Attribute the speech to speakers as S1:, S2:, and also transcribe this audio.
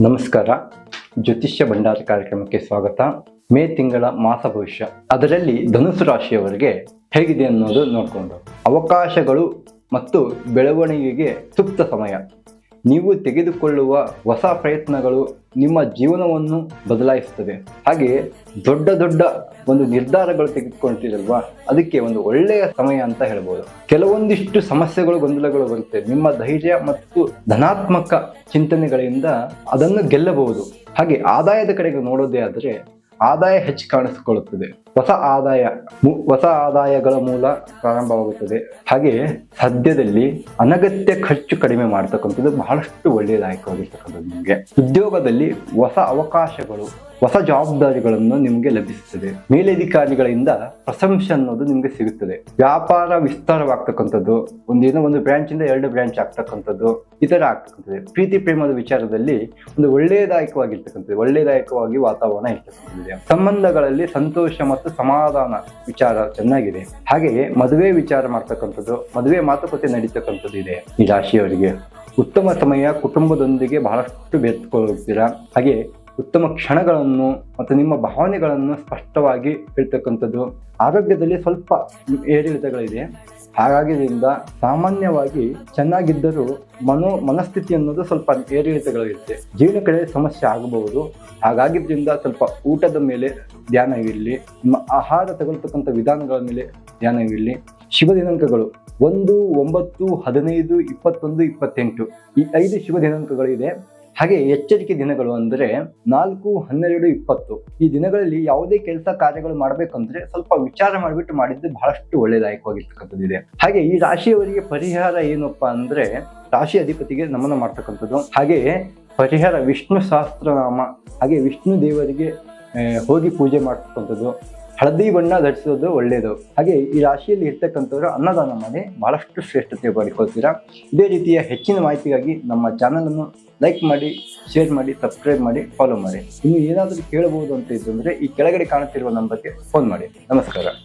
S1: ನಮಸ್ಕಾರ. ಜ್ಯೋತಿಷ್ಯ ಭಂಡಾರ ಕಾರ್ಯಕ್ರಮಕ್ಕೆ ಸ್ವಾಗತ. ಮೇ ತಿಂಗಳ ಮಾಸ ಭವಿಷ್ಯ, ಅದರಲ್ಲಿ ಧನುಸು ರಾಶಿಯವರಿಗೆ ಹೇಗಿದೆ ಅನ್ನೋದು ನೋಡಿಕೊಂಡು, ಅವಕಾಶಗಳು ಮತ್ತು ಬೆಳವಣಿಗೆಗೆ ಸೂಕ್ತ ಸಮಯ. ನೀವು ತೆಗೆದುಕೊಳ್ಳುವ ಹೊಸ ಪ್ರಯತ್ನಗಳು ನಿಮ್ಮ ಜೀವನವನ್ನು ಬದಲಾಯಿಸುತ್ತದೆ. ಹಾಗೆ ದೊಡ್ಡ ದೊಡ್ಡ ಒಂದು ನಿರ್ಧಾರಗಳು ತೆಗೆದುಕೊಳ್ತೀರಲ್ವಾ, ಅದಕ್ಕೆ ಒಂದು ಒಳ್ಳೆಯ ಸಮಯ ಅಂತ ಹೇಳ್ಬೋದು. ಕೆಲವೊಂದಿಷ್ಟು ಸಮಸ್ಯೆಗಳು, ಗೊಂದಲಗಳು ಬರುತ್ತೆ. ನಿಮ್ಮ ಧೈರ್ಯ ಮತ್ತು ಧನಾತ್ಮಕ ಚಿಂತನೆಗಳಿಂದ ಅದನ್ನು ಗೆಲ್ಲಬಹುದು. ಹಾಗೆ ಆದಾಯದ ಕಡೆಗೆ ನೋಡೋದೇ ಆದರೆ ಆದಾಯ ಹೆಚ್ಚು ಕಾಣಿಸಿಕೊಳ್ಳುತ್ತದೆ. ಹೊಸ ಆದಾಯಗಳ ಮೂಲ ಪ್ರಾರಂಭವಾಗುತ್ತದೆ. ಹಾಗೆ ಸದ್ಯದಲ್ಲಿ ಅನಗತ್ಯ ಖರ್ಚು ಕಡಿಮೆ ಮಾಡ್ತಕ್ಕಂಥದ್ದು ಬಹಳಷ್ಟು ಒಳ್ಳೆಯದಾಯಕವಾಗಿರ್ತಕ್ಕಂಥದ್ದು. ನಿಮಗೆ ಉದ್ಯೋಗದಲ್ಲಿ ಹೊಸ ಅವಕಾಶಗಳು, ಹೊಸ ಜವಾಬ್ದಾರಿಗಳನ್ನು ನಿಮಗೆ ಲಭಿಸುತ್ತದೆ. ಮೇಲಧಿಕಾರಿಗಳಿಂದ ಪ್ರಶಂಸೆ ಅನ್ನೋದು ನಿಮಗೆ ಸಿಗುತ್ತದೆ. ವ್ಯಾಪಾರ ವಿಸ್ತಾರವಾಗ್ತಕ್ಕಂಥದ್ದು, ಒಂದು ಬ್ರಾಂಚ್ ಇಂದ 2 ಬ್ರಾಂಚ್ ಆಗ್ತಕ್ಕಂಥದ್ದು, ಈ ತರ ಆಗ್ತಕ್ಕಂಥದ್ದು. ಪ್ರೀತಿ ಪ್ರೇಮದ ವಿಚಾರದಲ್ಲಿ ಒಂದು ಒಳ್ಳೆಯದಾಯಕವಾಗಿ ವಾತಾವರಣ ಇರ್ತಕ್ಕಂಥದ್ದು. ಸಂಬಂಧಗಳಲ್ಲಿ ಸಂತೋಷ ಮತ್ತು ಸಮಾಧಾನ ವಿಚಾರ ಚೆನ್ನಾಗಿದೆ. ಹಾಗೆಯೇ ಮದುವೆ ವಿಚಾರ ಮಾಡ್ತಕ್ಕಂಥದ್ದು, ಮದುವೆ ಮಾತುಕತೆ ನಡೀತಕ್ಕಂಥದ್ದು ಇದೆ. ಈ ರಾಶಿಯವರಿಗೆ ಉತ್ತಮ ಸಮಯ. ಕುಟುಂಬದೊಂದಿಗೆ ಬಹಳಷ್ಟು ಬೆರೆತುಕೊಳ್ಳುತ್ತೀರಾ. ಹಾಗೆ ಉತ್ತಮ ಕ್ಷಣಗಳನ್ನು ಮತ್ತು ನಿಮ್ಮ ಭಾವನೆಗಳನ್ನು ಸ್ಪಷ್ಟವಾಗಿ ಹೇಳ್ತಕ್ಕಂಥದ್ದು. ಆರೋಗ್ಯದಲ್ಲಿ ಸ್ವಲ್ಪ ಏರಿಳಿತಗಳಿದೆ. ಹಾಗಾಗಿದ್ದರಿಂದ ಸಾಮಾನ್ಯವಾಗಿ ಚೆನ್ನಾಗಿದ್ದರೂ ಮನಸ್ಥಿತಿ ಅನ್ನೋದು ಸ್ವಲ್ಪ ಏರಿಳಿತಗಳಿರುತ್ತೆ. ಜೀವನ ಕಡೆ ಸಮಸ್ಯೆ ಆಗಬಹುದು. ಹಾಗಾಗಿದ್ದರಿಂದ ಸ್ವಲ್ಪ ಊಟದ ಮೇಲೆ ಧ್ಯಾನವಿರಲಿ, ನಿಮ್ಮ ಆಹಾರ ತಗೊಳ್ತಕ್ಕಂಥ ವಿಧಾನಗಳ ಮೇಲೆ ಧ್ಯಾನವಿರಲಿ. ಶುಭ ದಿನಾಂಕಗಳು 1, 9, 15, 21, 28 ಈ 5 ಶುಭ ದಿನಾಂಕಗಳಿದೆ. ಹಾಗೆ ಎಚ್ಚರಿಕೆ ದಿನಗಳು ಅಂದರೆ 4, 12, 20 ಈ ದಿನಗಳಲ್ಲಿ ಯಾವುದೇ ಕೆಲಸ ಕಾರ್ಯಗಳು ಮಾಡಬೇಕಂದ್ರೆ ಸ್ವಲ್ಪ ವಿಚಾರ ಮಾಡಿಬಿಟ್ಟು ಮಾಡಿದ್ದು ಬಹಳಷ್ಟು ಒಳ್ಳೆಯದಾಯಕವಾಗಿರ್ತಕ್ಕಂಥದ್ದು ಇದೆ. ಹಾಗೆ ಈ ರಾಶಿಯವರಿಗೆ ಪರಿಹಾರ ಏನಪ್ಪಾ ಅಂದ್ರೆ, ರಾಶಿ ಅಧಿಪತಿಗೆ ನಮನ ಮಾಡ್ತಕ್ಕಂಥದ್ದು. ಹಾಗೆ ಪರಿಹಾರ ವಿಷ್ಣು ಸಹಸ್ರನಾಮ, ಹಾಗೆ ವಿಷ್ಣು ದೇವರಿಗೆ ಹೋಗಿ ಪೂಜೆ ಮಾಡ್ತಕ್ಕಂಥದ್ದು. ಹಳದಿ ಬಣ್ಣ ಧರಿಸೋದು ಒಳ್ಳೆಯದು. ಹಾಗೆ ಈ ರಾಶಿಯಲ್ಲಿ ಇರ್ತಕ್ಕಂಥವ್ರು ಅನ್ನದಾನ ಮಾಡಿ ಬಹಳಷ್ಟು ಶ್ರೇಷ್ಠತೆ ಪಡ್ಕೊಳ್ತೀರಾ. ಇದೇ ರೀತಿಯ ಹೆಚ್ಚಿನ ಮಾಹಿತಿಗಾಗಿ ನಮ್ಮ ಚಾನಲನ್ನು ಲೈಕ್ ಮಾಡಿ, ಶೇರ್ ಮಾಡಿ, ಸಬ್ಸ್ಕ್ರೈಬ್ ಮಾಡಿ, ಫಾಲೋ ಮಾಡಿ. ಇನ್ನು ಏನಾದರೂ ಕೇಳಬಹುದು ಅಂತ ಇದ್ದಂದ್ರೆ ಈ ಕೆಳಗಡೆ ಕಾಣುತ್ತಿರುವ ನಂಬರ್ಗೆ ಫೋನ್ ಮಾಡಿ. ನಮಸ್ಕಾರ.